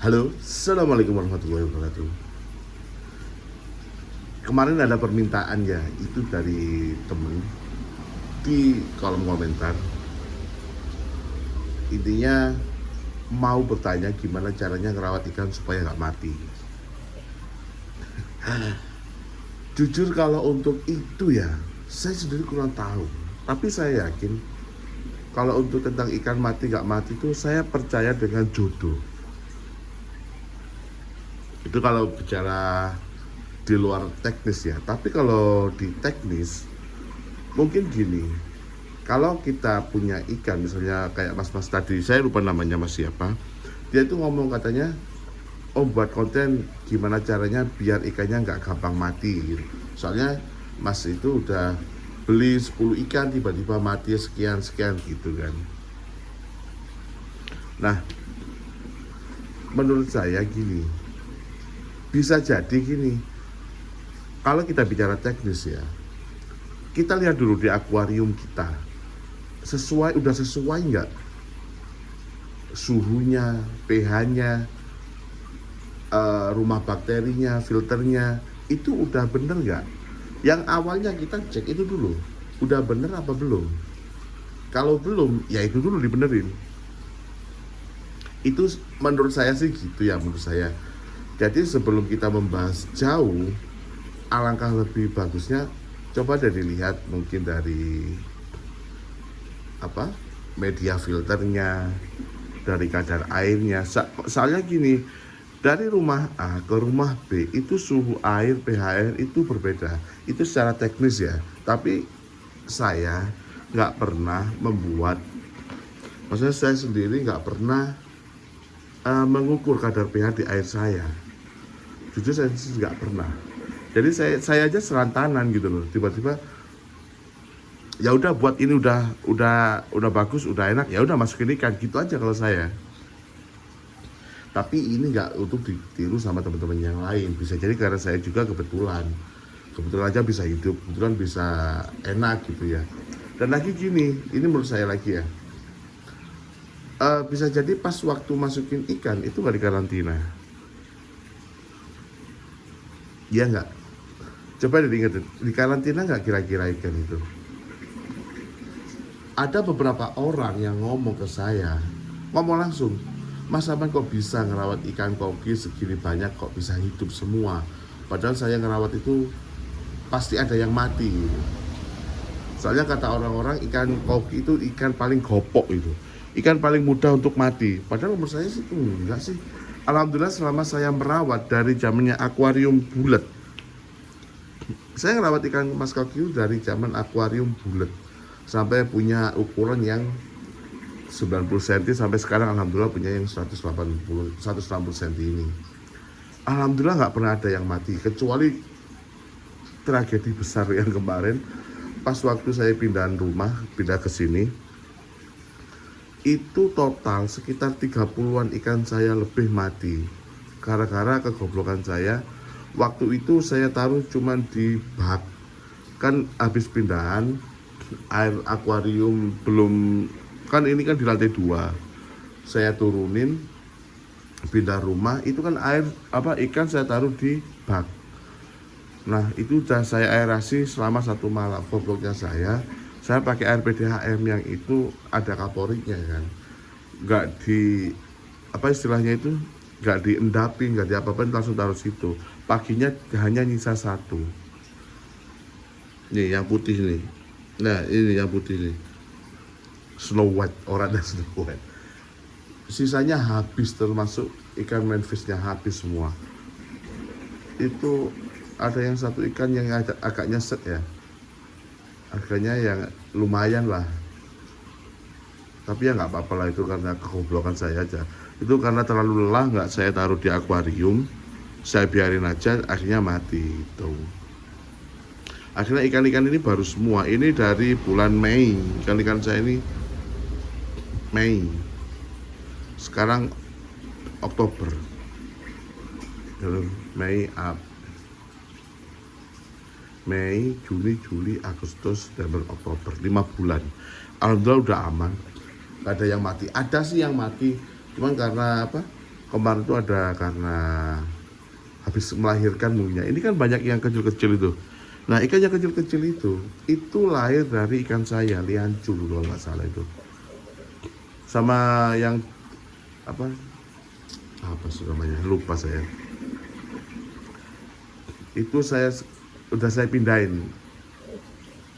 Halo, Assalamualaikum warahmatullahi wabarakatuh. Kemarin ada permintaan ya, itu dari temen di kolom komentar. Intinya mau bertanya gimana caranya ngerawat ikan supaya nggak mati. Jujur kalau untuk itu ya, saya sendiri kurang tahu. Tapi saya yakin kalau untuk tentang ikan mati nggak mati itu saya percaya dengan jodoh. Itu kalau bicara di luar teknis ya. Tapi kalau di teknis mungkin gini, kalau kita punya ikan misalnya kayak mas-mas tadi, saya lupa namanya mas siapa, dia itu ngomong katanya, oh buat konten gimana caranya biar ikannya nggak gampang mati gitu. Soalnya mas itu udah beli 10 ikan tiba-tiba mati sekian-sekian gitu kan. Nah, menurut saya gini, bisa jadi gini, kalau kita bicara teknis ya, kita lihat dulu di akuarium kita, udah sesuai nggak suhunya, pH-nya, rumah bakterinya, filternya, itu udah bener nggak? Yang awalnya kita cek itu dulu, udah bener apa belum? Kalau belum, ya itu dulu dibenerin. Itu menurut saya sih gitu ya, menurut saya. Jadi sebelum kita membahas jauh, alangkah lebih bagusnya coba deh dilihat mungkin dari apa, media filternya, dari kadar airnya. Soalnya gini, dari rumah A ke rumah B itu suhu air, pH air itu berbeda. Itu secara teknis ya. Tapi saya nggak pernah membuat, maksudnya saya sendiri nggak pernah mengukur kadar pH di air saya. Jujur saya nggak pernah. Jadi saya aja serantanan gitu loh. Tiba-tiba ya udah buat ini udah bagus, udah enak, ya udah masukin ikan gitu aja kalau saya. Tapi ini nggak untuk ditiru sama teman-teman yang lain. Bisa jadi karena saya juga kebetulan aja bisa hidup, kebetulan bisa enak gitu ya. Dan lagi gini, ini menurut saya lagi ya, bisa jadi pas waktu masukin ikan itu nggak dikarantina. Iya nggak? Coba diingetin, dikarantina nggak kira-kira ikan itu? Ada beberapa orang yang ngomong ke saya, ngomong langsung, Mas Aman kok bisa ngerawat ikan koki segini banyak, kok bisa hidup semua? Padahal saya ngerawat itu pasti ada yang mati gitu. Soalnya kata orang-orang ikan koki itu ikan paling gopok itu, ikan paling mudah untuk mati. Padahal menurut saya sih enggak sih. Alhamdulillah selama saya merawat dari zamannya akuarium bulat, saya ngerawat ikan mas koki dari zaman akuarium bulat sampai punya ukuran yang 90 cm sampai sekarang alhamdulillah punya yang 160 cm ini. Alhamdulillah nggak pernah ada yang mati kecuali tragedi besar yang kemarin pas waktu saya pindah ke sini. Itu total sekitar 30-an ikan saya lebih mati gara-gara kegoblokan saya. Waktu itu saya taruh cuman di bak, kan habis pindahan air akuarium belum, kan ini kan di lantai 2 saya turunin, pindah rumah itu kan air ikan saya taruh di bak. Nah itu udah saya aerasi selama 1 malam. Gobloknya saya pakai air PDHM yang itu ada kaporiknya kan, nggak di istilahnya itu, nggak diendapin, nggak diapa-apain, langsung taruh situ. Paginya hanya nyisa 1 nih yang putih nih. Nah ini yang putih nih, Snow White, oranye Snow White. Sisanya habis, termasuk ikan manfishnya habis semua. Itu ada yang satu ikan yang agak nyesek ya, harganya yang lumayan lah. Tapi ya nggak apa-apa lah, itu karena kegoblokan saya aja. Itu karena terlalu lelah, nggak saya taruh di akuarium, saya biarin aja, akhirnya mati itu. Akhirnya ikan-ikan ini baru semua. Ini dari bulan Mei, ikan-ikan saya ini Mei. Sekarang Oktober, Mei, Juni, Juli, Agustus, September, Oktober, 5 bulan. Alhamdulillah udah aman, gak ada yang mati. Ada sih yang mati, cuman karena Kemarin itu ada karena habis melahirkan mungnya. Ini kan banyak yang kecil-kecil itu. Nah, ikan yang kecil-kecil itu lahir dari ikan saya, liancu kalau nggak salah itu. Sama yang apa? Apa sih namanya? Lupa saya. Itu udah saya pindahin.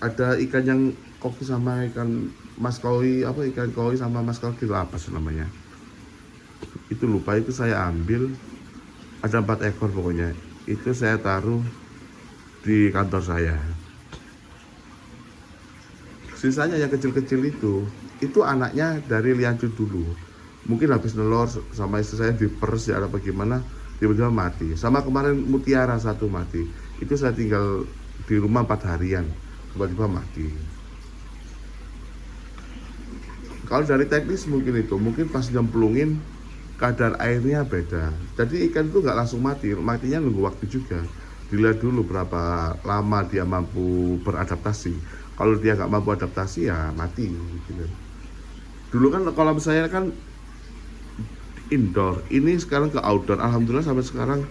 Ada ikan yang koki sama ikan mas koi, apa ikan koi sama mas koki itu apa sih namanya? Itu lupa, itu saya ambil, ada 4 ekor pokoknya. Itu saya taruh di kantor saya. Sisanya yang kecil-kecil itu anaknya dari liancu dulu. Mungkin habis nelor sama istri saya dipers ya apa gimana, tiba-tiba mati. Sama kemarin mutiara satu mati. Itu saya tinggal di rumah 4 harian, tiba-tiba mati. Kalau dari teknis mungkin pas nyemplungin kadar airnya beda. Jadi ikan itu nggak langsung mati, matinya nunggu waktu juga. Dilihat dulu berapa lama dia mampu beradaptasi. Kalau dia nggak mampu adaptasi ya mati gitu. Dulu kan kolam saya kan indoor, ini sekarang ke outdoor. Alhamdulillah sampai sekarang,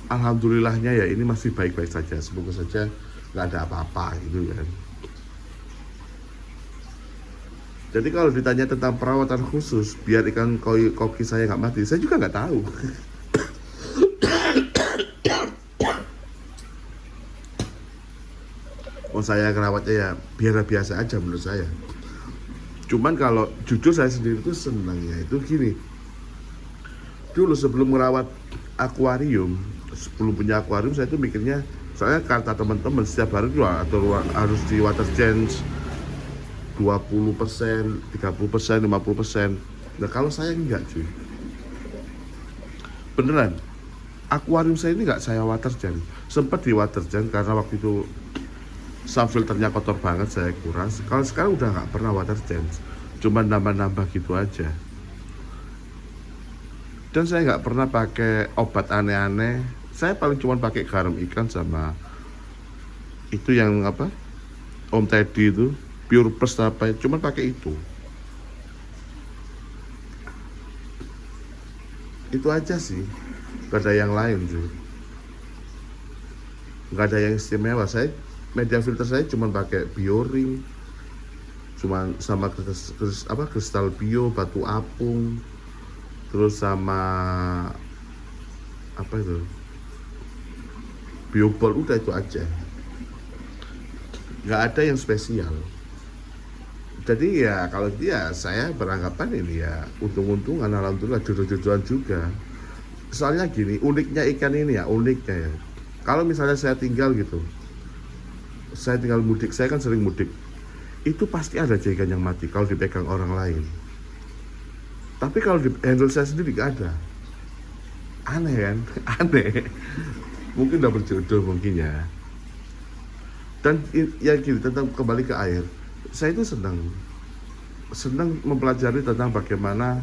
alhamdulillahnya ya ini masih baik-baik saja. Semoga saja nggak ada apa-apa gitu kan. Jadi kalau ditanya tentang perawatan khusus biar ikan koki saya nggak mati, saya juga nggak tahu. Oh, saya ngerawatnya ya biasa aja menurut saya. Cuman kalau jujur saya sendiri tuh senangnya itu gini. Dulu sebelum merawat akuarium, sebelum punya akuarium saya tuh mikirnya, soalnya kata teman-teman setiap hari atau harus di water change 20%, 30%, 50%. Nah kalau saya enggak cuy. Beneran, akuarium saya ini enggak saya water change. Sempat di water change karena waktu itu subfilternya kotor banget, saya kuras. Kalau sekarang udah nggak pernah water change, cuma nambah-nambah gitu aja. Dan saya nggak pernah pakai obat aneh-aneh. Saya paling cuma pakai garam ikan sama itu yang apa, Om Teddy itu Pure Plus apa, cuma pakai itu aja sih, gak ada yang lain sih, gak ada yang istimewa. Saya media filter saya cuma pakai Bioring, cuma sama kristal bio, batu apung, terus sama apa itu biobol, udah itu aja, nggak ada yang spesial. Jadi ya kalau dia saya beranggapan ini ya untung-untungan, alhamdulillah jodoh-jodohan juga. Soalnya gini, uniknya ikan ini ya, uniknya ya. Kalau misalnya saya tinggal gitu, saya tinggal mudik, saya kan sering mudik. Itu pasti ada aja ikan yang mati kalau dipegang orang lain. Tapi kalau di handle saya sendiri gak ada. Aneh kan? Aneh. Mungkin udah berjodoh mungkin ya. Dan ya gini, tentang kembali ke air, saya itu senang mempelajari tentang bagaimana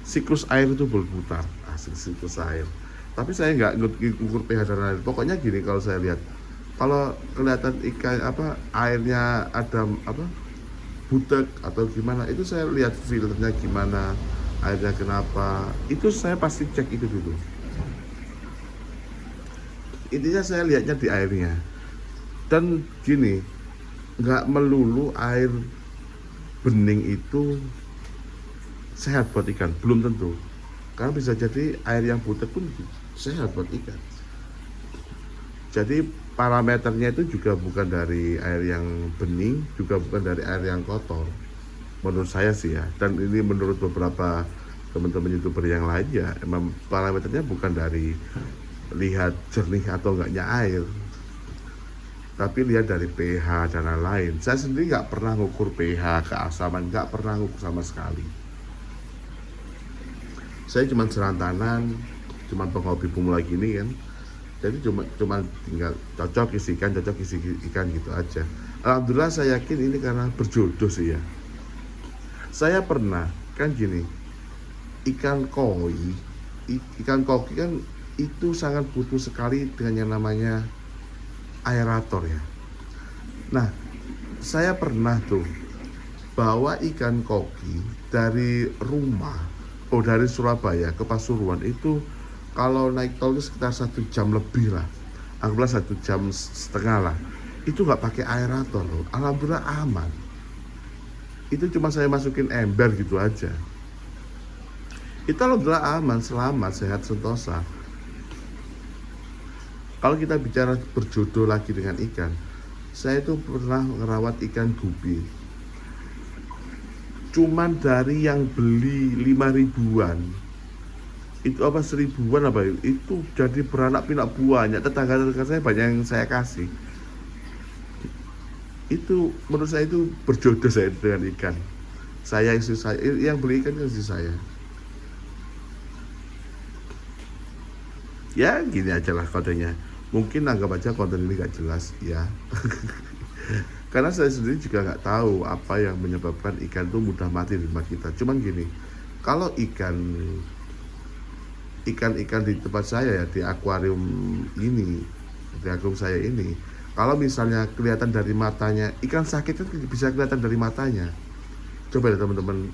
siklus air itu berputar. Asik, siklus air. Tapi saya nggak ngukur pH dan lain. Pokoknya gini, kalau saya lihat, kalau kelihatan ikan airnya ada butek atau gimana, itu saya lihat filternya gimana, airnya kenapa, itu saya pasti cek itu dulu. Intinya saya lihatnya di airnya. Dan gini, nggak melulu air bening itu sehat buat ikan, belum tentu. Karena bisa jadi air yang butek pun sehat buat ikan. Jadi parameternya itu juga bukan dari air yang bening, juga bukan dari air yang kotor. Menurut saya sih ya, dan ini menurut beberapa teman-teman YouTuber yang lain ya, emang parameternya bukan dari lihat jernih atau enggaknya air, tapi lihat dari pH dan lain-lain. Saya sendiri nggak pernah ngukur pH, keasaman, nggak pernah ngukur sama sekali. Saya cuma serantanan, cuma penghobi pemula gini kan. Jadi cuma tinggal cocok isi ikan gitu aja. Alhamdulillah saya yakin ini karena berjodoh sih ya. Saya pernah kan gini, ikan koki kan itu sangat butuh sekali dengan yang namanya aerator ya. Nah, saya pernah tuh bawa ikan koki dari rumah Oh, dari Surabaya ke Pasuruan itu kalau naik tol itu sekitar 1 jam lebih lah, anggaplah 1 jam setengah lah. Itu nggak pakai aerator loh, alhamdulillah aman. Itu cuma saya masukin ember gitu aja. Itu alhamdulillah aman, selamat, sehat, sentosa. Kalau kita bicara berjodoh lagi dengan ikan, saya itu pernah ngerawat ikan gupi. Cuman dari yang beli 5 ribuan, itu apa 1 ribuan apa itu jadi beranak pinak banyak. Tetangga-tetangga saya banyak yang saya kasih. Itu menurut saya itu berjodoh saya dengan ikan. Saya, istri saya, yang beli ikan itu istri saya. Ya gini aja lah kodenya. Mungkin anggap aja konten ini gak jelas ya. Karena saya sendiri juga nggak tahu apa yang menyebabkan ikan itu mudah mati di rumah kita. Cuman gini, kalau ikan di tempat saya ya, di akuarium ini, di akuarium saya ini, kalau misalnya kelihatan dari matanya, ikan sakit kan bisa kelihatan dari matanya. Coba ya teman-teman,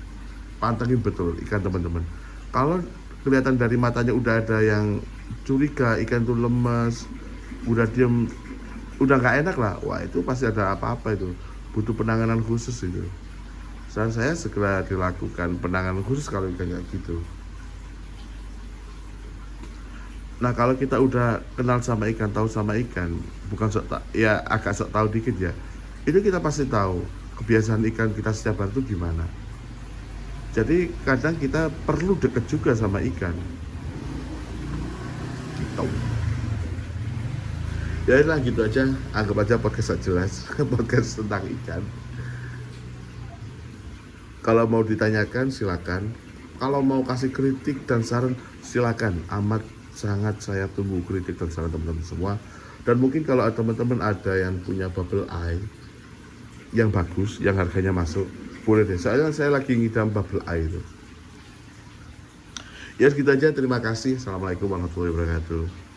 pantengin betul ikan teman-teman. Kalau kelihatan dari matanya udah ada yang curiga, ikan tuh lemes, udah diem, udah nggak enak lah, wah itu pasti ada apa-apa, itu butuh penanganan khusus itu. Saran saya segera dilakukan penanganan khusus kalau ikan kayak gitu. Nah kalau kita udah kenal sama ikan, tahu sama ikan, bukan ya agak sok tahu dikit ya, itu kita pasti tahu kebiasaan ikan kita setiap hari itu gimana. Jadi kadang kita perlu deket juga sama ikan gitu. Ya lah gitu aja, anggap aja podcast jelas. Podcast tentang ikan. Kalau mau ditanyakan silakan, kalau mau kasih kritik dan saran silakan, amat sangat saya tunggu kritik dan saran teman-teman semua. Dan mungkin kalau teman-teman ada yang punya bubble eye yang bagus, yang harganya masuk, boleh deh, soalnya saya lagi ngidam bubble eye itu. Ya segitu aja, terima kasih. Assalamualaikum warahmatullahi wabarakatuh.